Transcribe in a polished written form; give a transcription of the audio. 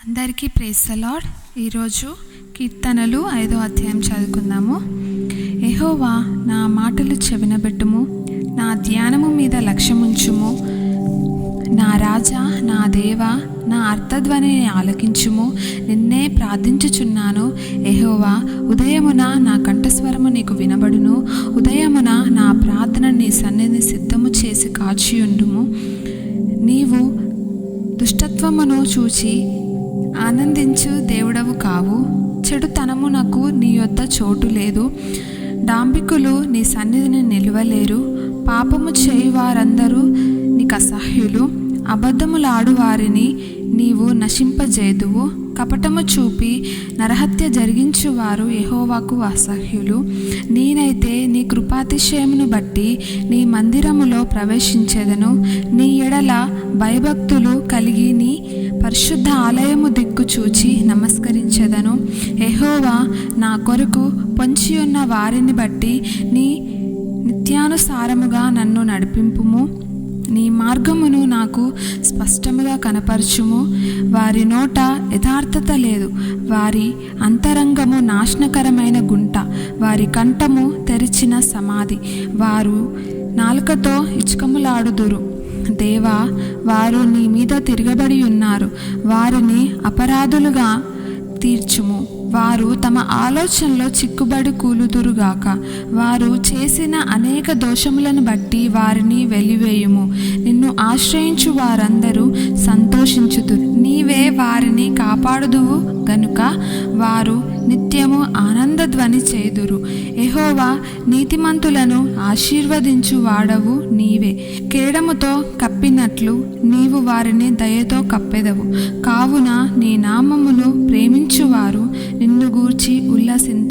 అందరికీ praise the lord. ఈరోజు కీర్తనలు 5వ అధ్యాయం చదువుకుందాము. యెహోవా నా మాటలు చెవినబెట్టుము, నా ధ్యానము మీద లక్ష్యముంచుము. నా రాజా, నా దేవా, నా అర్థధ్వనిని ఆలకించుము. నిన్నే ప్రార్థించుచున్నాను. యెహోవా, ఉదయమున నా కంఠస్వరము నీకు వినబడును. ఉదయమున నా ప్రార్థన నీ సన్నిధిని సిద్ధము చేసి కాచియుండుము. నీవు దుష్టత్వమును చూచి ఆనందించు దేవుడవు కావు. చెడుతనమునకు నీ యొద్ద చోటు లేదు. డాంబికులు నీ సన్నిధిని నిలువలేరు. పాపము చేయి వారందరూ నీకు అసహ్యులు. అబద్ధములాడు వారిని నీవు నశింపజేదువు. కపటము చూపి నరహత్య జరిగించువారు యెహోవాకు అసహ్యులు. నేనైతే నీ కృపాతిశయమును బట్టి నీ మందిరములో ప్రవేశించెదను. నీ ఎడల భయభక్తులు కలిగి నీ పరిశుద్ధ ఆలయము దిక్కు చూచి నమస్కరించెదను. యెహోవా, నా కొరకు పొంచియున్న వారిని బట్టి నీ నిత్యానుసారముగా నన్ను నడిపింపుము. నీ మార్గమును నాకు స్పష్టముగా కనపరచుము. వారి నోట యథార్థత లేదు. వారి అంతరంగము నాశనకరమైన గుంట. వారి కంఠము తెరిచిన సమాధి. వారు నాలుకతో ఇచ్చుకములాడుదురు. దేవా, వారు నీ మీద తిరగబడి ఉన్నారు. వారిని అపరాధులుగా తీర్చుము. వారు తమ ఆలోచనలో చిక్కుబడి కూలుదురుగాక. వారు చేసిన అనేక దోషములను బట్టి వారిని వెలివేయుము. నిన్ను ఆశ్రయించు వారందరూ సంతోషించుదురు. నీవే వారిని కాపాడుదువు గనుక వారు నిత్యము ఆనందధ్వని చేదురు. యెహోవా, నీతిమంతులను ఆశీర్వదించు వాడవు నీవే. కేడముతో కప్పినట్లు నీవు వారిని దయతో కప్పెదవు. కావున నీ నామమును ప్రేమించువారు నిన్ను గూర్చి ఉల్లసింతురు.